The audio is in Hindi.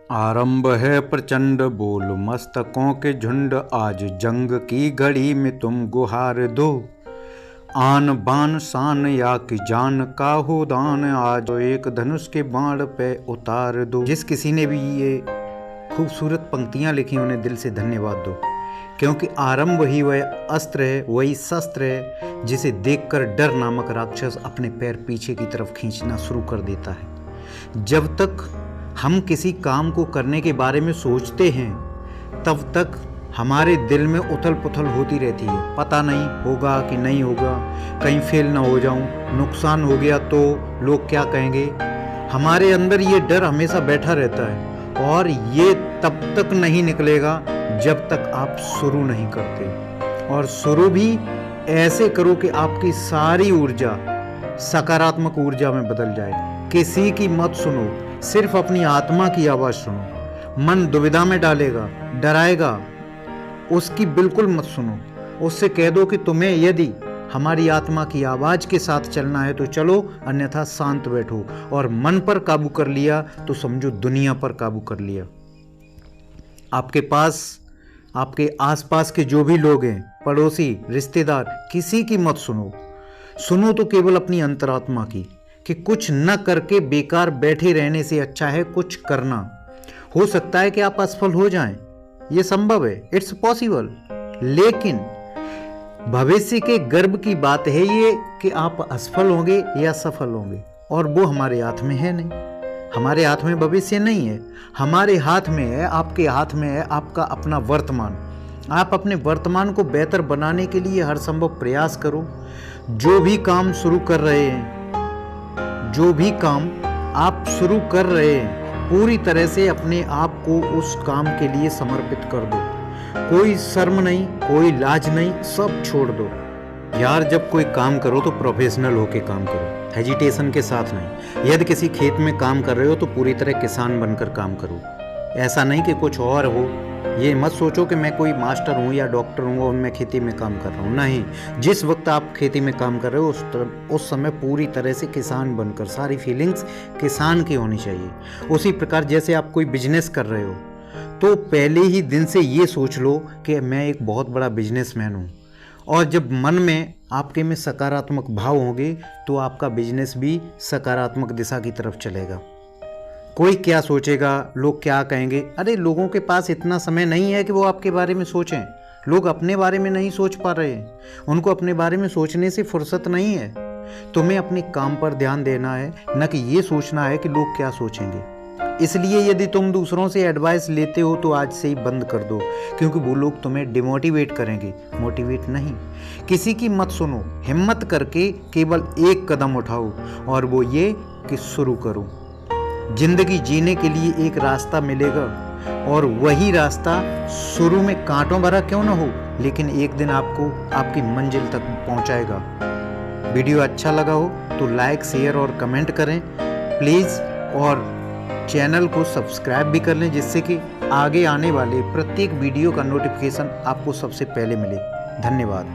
आरंभ है प्रचंड बोल मस्तकों के झुंड, आज जंग की घड़ी में तुम गुहार दो। आन बान शान या कि जान का हो दान, आज एक धनुष के बाण पे उतार दो। जिस किसी ने भी ये खूबसूरत पंक्तियां लिखी उन्हें दिल से धन्यवाद दो, क्योंकि आरंभ ही वह अस्त्र है, वही शस्त्र है जिसे देखकर डर नामक राक्षस अपने पैर पीछे की तरफ खींचना शुरू कर देता है। जब तक हम किसी काम को करने के बारे में सोचते हैं तब तक हमारे दिल में उथल पुथल होती रहती है। पता नहीं होगा कि नहीं होगा, कहीं फेल ना हो जाऊं, नुकसान हो गया तो लोग क्या कहेंगे। हमारे अंदर ये डर हमेशा बैठा रहता है और ये तब तक नहीं निकलेगा जब तक आप शुरू नहीं करते। और शुरू भी ऐसे करो कि आपकी सारी ऊर्जा सकारात्मक ऊर्जा में बदल जाए। किसी की मत सुनो, सिर्फ अपनी आत्मा की आवाज़ सुनो। मन दुविधा में डालेगा, डराएगा, उसकी बिल्कुल मत सुनो। उससे कह दो कि तुम्हें यदि हमारी आत्मा की आवाज़ के साथ चलना है तो चलो, अन्यथा शांत बैठो। और मन पर काबू कर लिया तो समझो दुनिया पर काबू कर लिया। आपके पास, आपके आसपास के जो भी लोग हैं, पड़ोसी, रिश्तेदार, किसी की मत सुनो। सुनो तो केवल अपनी अंतरात्मा की, कि कुछ न करके बेकार बैठे रहने से अच्छा है कुछ करना। हो सकता है कि आप असफल हो जाएं, ये संभव है, इट्स पॉसिबल, लेकिन भविष्य के गर्व की बात है ये कि आप असफल होंगे या सफल होंगे, और वो हमारे हाथ में है नहीं। हमारे हाथ में भविष्य नहीं है, हमारे हाथ में है, आपके हाथ में है आपका अपना वर्तमान। आप अपने वर्तमान को बेहतर बनाने के लिए हर संभव प्रयास करो। जो भी काम शुरू कर रहे हैं, जो भी काम आप शुरू कर रहे हैं, पूरी तरह से अपने आप को उस काम के लिए समर्पित कर दो। कोई शर्म नहीं, कोई लाज नहीं, सब छोड़ दो। यार, जब कोई काम करो तो प्रोफेशनल होके काम करो, हेजिटेशन के साथ नहीं। यदि किसी खेत में काम कर रहे हो तो पूरी तरह किसान बनकर काम करो। ऐसा नहीं कि कुछ और हो। ये मत सोचो कि मैं कोई मास्टर हूँ या डॉक्टर हूँ और मैं खेती में काम कर रहा हूँ। नहीं, जिस वक्त आप खेती में काम कर रहे हो उस समय पूरी तरह से किसान बनकर, सारी फीलिंग्स किसान की होनी चाहिए। उसी प्रकार जैसे आप कोई बिजनेस कर रहे हो तो पहले ही दिन से ये सोच लो कि मैं एक बहुत बड़ा बिजनेसमैन हूँ। और जब मन में आपके में सकारात्मक भाव होंगे तो आपका बिजनेस भी सकारात्मक दिशा की तरफ चलेगा। कोई क्या सोचेगा, लोग क्या कहेंगे, अरे लोगों के पास इतना समय नहीं है कि वो आपके बारे में सोचें। लोग अपने बारे में नहीं सोच पा रहे हैं, उनको अपने बारे में सोचने से फुर्सत नहीं है। तुम्हें अपने काम पर ध्यान देना है, न कि ये सोचना है कि लोग क्या सोचेंगे। इसलिए यदि तुम दूसरों से एडवाइस लेते हो तो आज से ही बंद कर दो, क्योंकि वो लोग तुम्हें डिमोटिवेट करेंगे, मोटिवेट नहीं। किसी की मत सुनो, हिम्मत करके केवल एक कदम उठाओ, और वो ये कि शुरू करो। जिंदगी जीने के लिए एक रास्ता मिलेगा, और वही रास्ता शुरू में कांटों भरा क्यों ना हो, लेकिन एक दिन आपको आपकी मंजिल तक पहुंचाएगा। वीडियो अच्छा लगा हो तो लाइक, शेयर और कमेंट करें प्लीज़, और चैनल को सब्सक्राइब भी कर लें, जिससे कि आगे आने वाले प्रत्येक वीडियो का नोटिफिकेशन आपको सबसे पहले मिले। धन्यवाद।